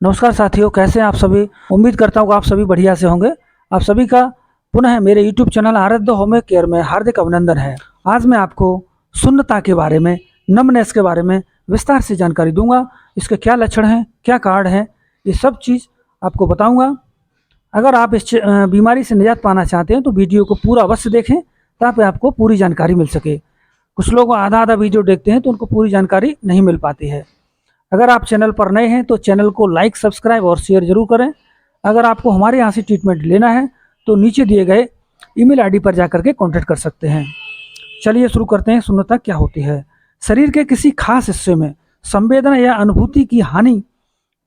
नमस्कार साथियों, कैसे हैं आप सभी। उम्मीद करता हूँ कि आप सभी बढ़िया से होंगे। आप सभी का पुनः मेरे YouTube चैनल आराध्य होम केयर में हार्दिक अभिनंदन है। आज मैं आपको सुन्नता के बारे में, नमनेस के बारे में विस्तार से जानकारी दूंगा। इसके क्या लक्षण हैं, क्या कारण हैं, ये सब चीज़ आपको बताऊंगा। अगर आप इस बीमारी से निजात पाना चाहते हैं तो वीडियो को पूरा अवश्य देखें ताकि आपको पूरी जानकारी मिल सके। कुछ लोग आधा आधा वीडियो देखते हैं तो उनको पूरी जानकारी नहीं मिल पाती है। अगर आप चैनल पर नए हैं तो चैनल को लाइक, सब्सक्राइब और शेयर जरूर करें। अगर आपको हमारे यहाँ से ट्रीटमेंट लेना है तो नीचे दिए गए ईमेल आईडी पर जाकर के कॉन्टैक्ट कर सकते हैं। चलिए शुरू करते हैं। सुन्नता क्या होती है। शरीर के किसी खास हिस्से में संवेदना या अनुभूति की हानि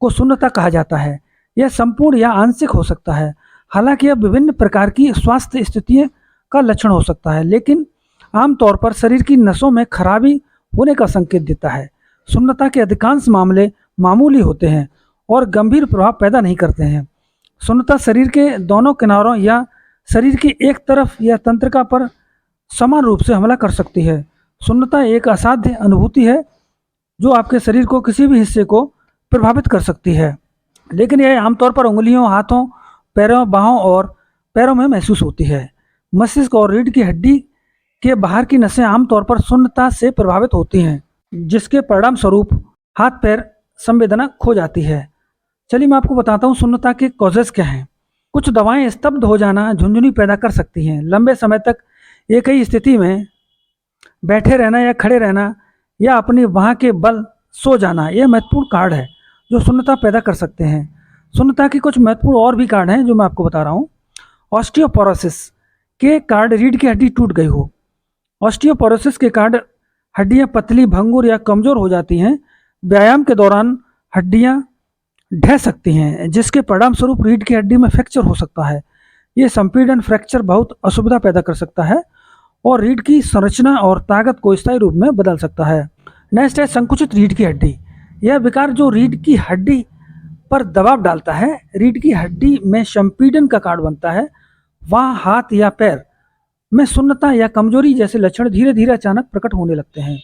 को सुन्नता कहा जाता है। यह संपूर्ण या आंशिक हो सकता है। हालांकि यह विभिन्न प्रकार की स्वास्थ्य स्थितियों का लक्षण हो सकता है, लेकिन आमतौर पर शरीर की नसों में खराबी होने का संकेत देता है। सुन्नता के अधिकांश मामले मामूली होते हैं और गंभीर प्रभाव पैदा नहीं करते हैं। सुन्नता शरीर के दोनों किनारों या शरीर की एक तरफ या तंत्रिका पर समान रूप से हमला कर सकती है। सुन्नता एक असाध्य अनुभूति है जो आपके शरीर को किसी भी हिस्से को प्रभावित कर सकती है, लेकिन यह आमतौर पर उंगलियों, हाथों, पैरों, बाहों और पैरों में महसूस होती है। मस्तिष्क और रीढ़ की हड्डी के बाहर की नसें आमतौर पर सुन्नता से प्रभावित होती हैं, जिसके परिणाम स्वरूप हाथ पैर संवेदना खो जाती है। चलिए मैं आपको बताता हूँ सुन्नता के कॉजेज क्या हैं। कुछ दवाएं स्तब्ध हो जाना, झुंझुनी पैदा कर सकती हैं। लंबे समय तक एक ही स्थिति में बैठे रहना या खड़े रहना या अपनी बाह के बल सो जाना, यह महत्वपूर्ण कारण है जो सुन्नता पैदा कर सकते हैं। सुन्नता के कुछ महत्वपूर्ण और भी कारण हैं जो मैं आपको बता रहा हूँ। ऑस्टियोपोरोसिस के कारण रीढ़ की हड्डी टूट गई हो। ऑस्टियोपोरोसिस के कारण हड्डियां पतली, भंगुर या कमजोर हो जाती हैं। व्यायाम के दौरान हड्डियां ढह सकती हैं, जिसके परिणाम स्वरूप रीढ़ की हड्डी में फ्रैक्चर हो सकता है। ये संपीड़न फ्रैक्चर बहुत असुविधा पैदा कर सकता है और रीढ़ की संरचना और ताकत को स्थायी रूप में बदल सकता है। नेक्स्ट है संकुचित रीढ़ की हड्डी। यह विकार जो रीढ़ की हड्डी पर दबाव डालता है, रीढ़ की हड्डी में संपीड़न का कारण बनता है। वहाँ हाथ या पैर में सुन्नता या कमजोरी जैसे लक्षण धीरे धीरे अचानक प्रकट होने लगते हैं।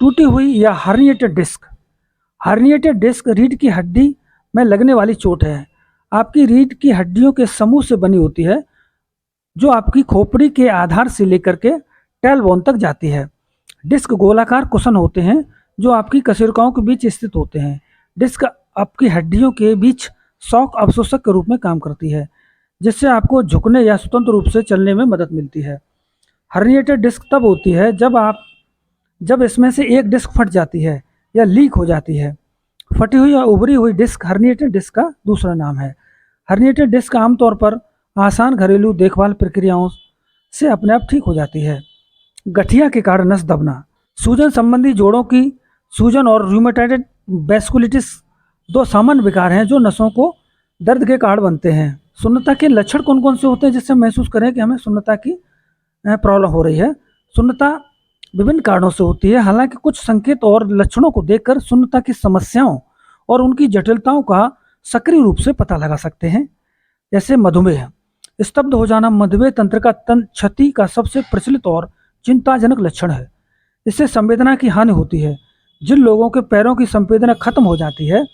टूटी हुई या हर्निएटेड डिस्क। हर्निएटेड डिस्क रीढ़ की हड्डी में लगने वाली चोट है। आपकी रीढ़ की हड्डियों के समूह से बनी होती है जो आपकी खोपड़ी के आधार से लेकर के टेलबोन तक जाती है। डिस्क गोलाकार कुशन होते हैं जो आपकी कशेरुकाओं के बीच स्थित होते हैं। डिस्क आपकी हड्डियों के बीच शॉक अवशोषक के रूप में काम करती है, जिससे आपको झुकने या स्वतंत्र रूप से चलने में मदद मिलती है। हर्निएटेड डिस्क तब होती है जब इसमें से एक डिस्क फट जाती है या लीक हो जाती है। फटी हुई या उभरी हुई डिस्क हर्निएटेड डिस्क का दूसरा नाम है। हर्निएटेड डिस्क आमतौर पर आसान घरेलू देखभाल प्रक्रियाओं से अपने आप ठीक हो जाती है। गठिया के कारण नस दबना। सूजन संबंधी जोड़ों की सूजन और रूमेटॉइड वैस्कुलिटिस दो सामान्य विकार हैं जो नसों को दर्द के कारण बनते हैं। सुन्नता के लक्षण कौन कौन से होते हैं जिससे महसूस करें कि हमें सुन्नता की प्रॉब्लम हो रही है। सुन्नता विभिन्न कारणों से होती है। हालांकि कुछ संकेत और लक्षणों को देखकर सुन्नता की समस्याओं और उनकी जटिलताओं का सक्रिय रूप से पता लगा सकते हैं। जैसे मधुमेह, स्तब्ध हो जाना मधुमेह तंत्र का क्षति का सबसे प्रचलित और चिंताजनक लक्षण है। इससे संवेदना की हानि होती है। जिन लोगों के पैरों की संवेदना खत्म हो जाती है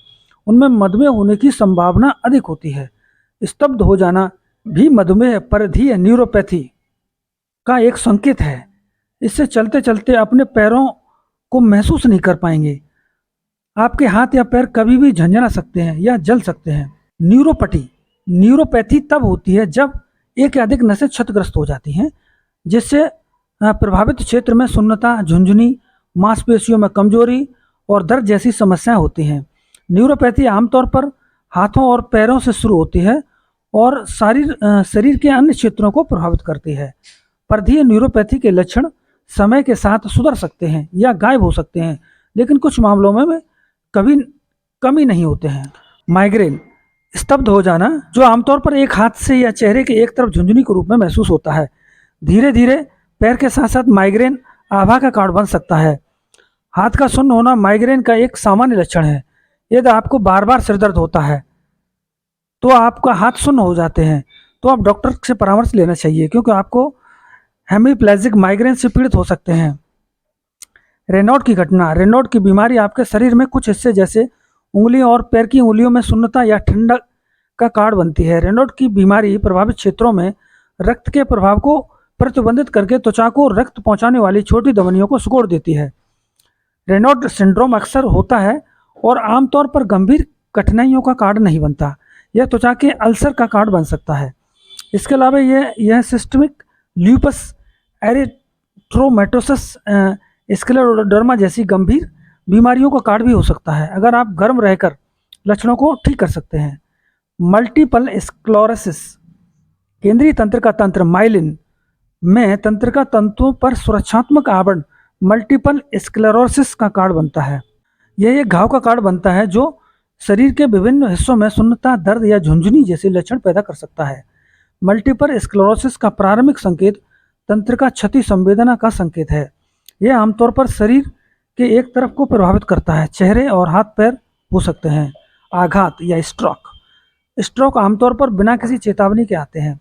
उनमें मधुमेह होने की संभावना अधिक होती है। स्तब्ध हो जाना भी मधुमेह परिधीय न्यूरोपैथी का एक संकेत है। इससे चलते चलते अपने पैरों को महसूस नहीं कर पाएंगे। आपके हाथ या पैर कभी भी झंझना सकते हैं या जल सकते हैं। न्यूरोपैथी तब होती है जब एक या अधिक नसें क्षतिग्रस्त हो जाती हैं, जिससे प्रभावित क्षेत्र में सुन्नता, झुंझुनी, मांसपेशियों में कमजोरी और दर्द जैसी समस्याएं होती हैं। न्यूरोपैथी आमतौर पर हाथों और पैरों से शुरू होती है और शरीर के अन्य क्षेत्रों को प्रभावित करती है। परिधीय न्यूरोपैथी के लक्षण समय के साथ सुधर सकते हैं या गायब हो सकते हैं, लेकिन कुछ मामलों में कभी कमी नहीं होते हैं। माइग्रेन, स्तब्ध हो जाना जो आमतौर पर एक हाथ से या चेहरे के एक तरफ झुंझुनी के रूप में महसूस होता है, धीरे धीरे पैर के साथ साथ माइग्रेन आभा का कारण बन सकता है। हाथ का सुन्न होना माइग्रेन का एक सामान्य लक्षण है। यदि आपको बार बार सिर दर्द होता है तो आपका हाथ सुन्न हो जाते हैं तो आप डॉक्टर से परामर्श लेना चाहिए, क्योंकि आपको हेमीप्लेजिक माइग्रेन से पीड़ित हो सकते हैं। रेनॉल्ड की घटना। रेनॉल्ड की बीमारी आपके शरीर में कुछ हिस्से जैसे उंगलियों और पैर की उंगलियों में शून्यता या ठंडक का कार्ड बनती है। रेनॉल्ड की बीमारी प्रभावित क्षेत्रों में रक्त के प्रभाव को प्रतिबंधित करके त्वचा को रक्त पहुंचाने वाली छोटी धमनियों को सिकोड़ देती है। रेनॉल्ड सिंड्रोम अक्सर होता है और आमतौर पर गंभीर कठिनाइयों का कार्ड नहीं बनता। यह त्वचा के अल्सर का कार्ड बन सकता है। इसके अलावा यह सिस्टमिक ल्यूपस एरिथ्रोमेटोसिस स्क्लेरोडर्मा जैसी गंभीर बीमारियों का कार्ड भी हो सकता है, अगर आप गर्म रहकर लक्षणों को ठीक कर सकते हैं। मल्टीपल स्क्लेरोसिस केंद्रीय तंत्रिका तंत्र माइलिन में तंत्रिका तंतुओं पर सुरक्षात्मक आवरण मल्टीपल स्क्लेरोसिस का कार्ड बनता है। यह एक घाव का कार्ड बनता है जो शरीर के विभिन्न हिस्सों में शून्यता, दर्द या झुंझुनी जैसे लक्षण पैदा कर सकता है। मल्टीपल स्क्लेरोसिस का प्रारंभिक संकेत तंत्रिका क्षति संवेदना का संकेत है। यह आमतौर पर शरीर के एक तरफ को प्रभावित करता है। चेहरे और हाथ पैर हो सकते हैं। आघात या स्ट्रोक आमतौर पर बिना किसी चेतावनी के आते हैं।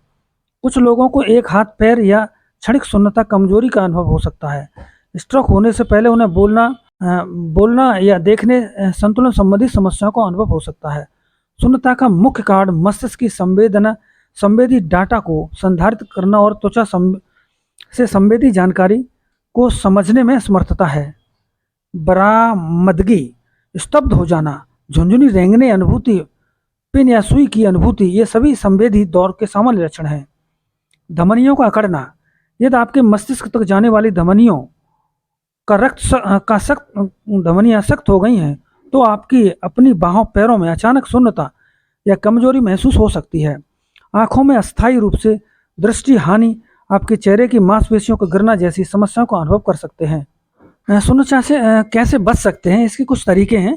कुछ लोगों को एक हाथ पैर या क्षणिक शून्यता कमजोरी का अनुभव हो सकता है। स्ट्रोक होने से पहले उन्हें बोलना या देखने संतुलन संबंधी समस्याओं का अनुभव हो सकता है। शून्यता का मुख्य कार्ड मस्तिष्क की संवेदी डाटा को संधारित करना और त्वचा से संवेदी जानकारी को समझने में असमर्थता है। बरामदगी, स्तब्ध हो जाना, झुंझुनी रेंगने अनुभूति, पिन या सुई की अनुभूति, ये सभी संवेदी दौर के सामान्य लक्षण हैं। धमनियों का अकड़ना, यदि आपके मस्तिष्क तक जाने वाली धमनियों धमनियां सख्त हो गई हैं तो आपकी अपनी बाहों पैरों में अचानक शून्यता या कमजोरी महसूस हो सकती है। आंखों में अस्थायी रूप से दृष्टि हानि, आपके चेहरे की मांसपेशियों का गिरना जैसी समस्याओं का अनुभव कर सकते हैं। शून्यता से कैसे बच सकते हैं, इसके कुछ तरीके हैं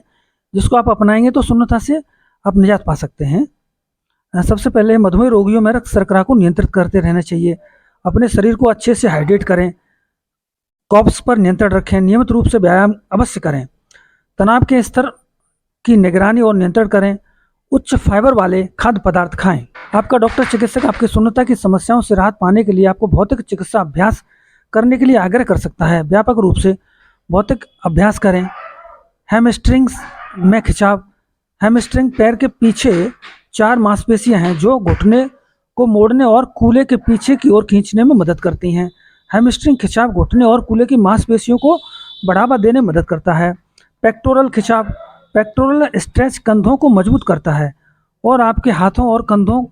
जिसको आप अपनाएंगे तो शून्यता से आप निजात पा सकते हैं। सबसे पहले मधुमेह रोगियों में रक्त शर्करा को नियंत्रित करते रहना चाहिए। अपने शरीर को अच्छे से हाइड्रेट करें, कॉप्स पर नियंत्रण रखें, नियमित रूप से व्यायाम अवश्य करें, तनाव के स्तर की निगरानी और नियंत्रण करें, उच्च फाइबर वाले खाद्य पदार्थ खाएं। आपका डॉक्टर चिकित्सक आपकी शून्यता की समस्याओं से राहत पाने के लिए आपको भौतिक चिकित्सा अभ्यास करने के लिए आग्रह कर सकता है। व्यापक रूप से भौतिक अभ्यास करें। हैमस्ट्रिंग्स में खिंचाव, हैमस्ट्रिंग पैर के पीछे 4 मांसपेशियां हैं जो घुटने को मोड़ने और कूल्हे के पीछे की ओर खींचने में मदद करती हैं। हैमस्ट्रिंग खिंचाव घुटने और कूल्हे की मांसपेशियों को बढ़ावा देने में मदद करता है। पेक्टोरल खिंचाव, पेक्टोरल स्ट्रेच कंधों को मजबूत करता है और आपके हाथों और कंधों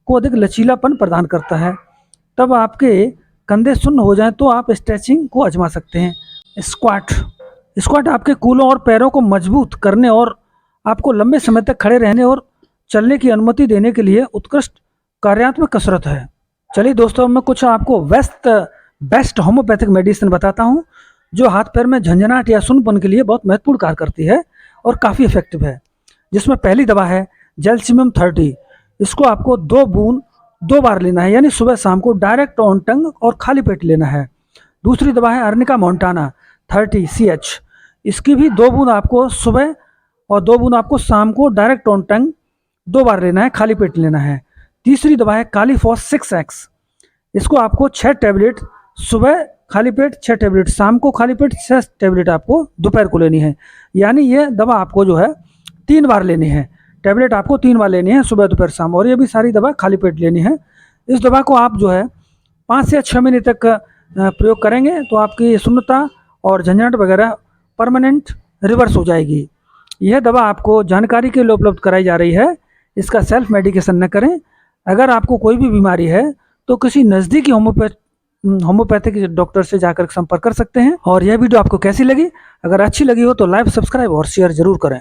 को अधिक लचीलापन प्रदान करता है। तब आपके कंधे शून्य हो जाएं तो आप स्ट्रेचिंग को आजमा सकते हैं। स्क्वाट आपके कूल्हों और पैरों को मजबूत करने और आपको लंबे समय तक खड़े रहने और चलने की अनुमति देने के लिए उत्कृष्ट कार्यात्मक कसरत है। चलिए दोस्तों, मैं कुछ आपको बेस्ट होम्योपैथिक मेडिसिन बताता हूँ जो हाथ पैर में झंझनाहट या सुन्नपन के लिए बहुत महत्वपूर्ण कार्य करती है और काफ़ी इफेक्टिव है। जिसमें पहली दवा है जेल्सिमियम 30। इसको आपको 2 बूंद 2 बार लेना है, यानी सुबह शाम को डायरेक्ट ऑन टंग और खाली पेट लेना है। दूसरी दवा है अर्निका मोंटाना 30 CH। इसकी भी 2 बूंद आपको सुबह और 2 बूंद आपको शाम को डायरेक्ट ऑन टंग 2 बार लेना है, खाली पेट लेना है। तीसरी दवा है कालीफॉस 6X। इसको आपको 6 टैबलेट सुबह खाली पेट, 6 टैबलेट शाम को खाली पेट, 6 टैबलेट आपको दोपहर को लेनी है। यानी ये दवा आपको जो है 3 बार लेनी है। टैबलेट आपको 3 बार लेनी है, सुबह दोपहर शाम, और ये भी सारी दवा खाली पेट लेनी है। इस दवा को आप जो है 5 से 6 महीने तक प्रयोग करेंगे तो आपकी शून्यता और झंझनाहट वगैरह परमानेंट रिवर्स हो जाएगी। यह दवा आपको जानकारी के लिए उपलब्ध कराई जा रही है। इसका सेल्फ मेडिकेशन न करें। अगर आपको कोई भी बीमारी है तो किसी नज़दीकी होम्योपैथिक डॉक्टर से जाकर संपर्क कर सकते हैं। और यह वीडियो आपको कैसी लगी? अगर अच्छी लगी हो तो लाइक, सब्सक्राइब और शेयर जरूर करें।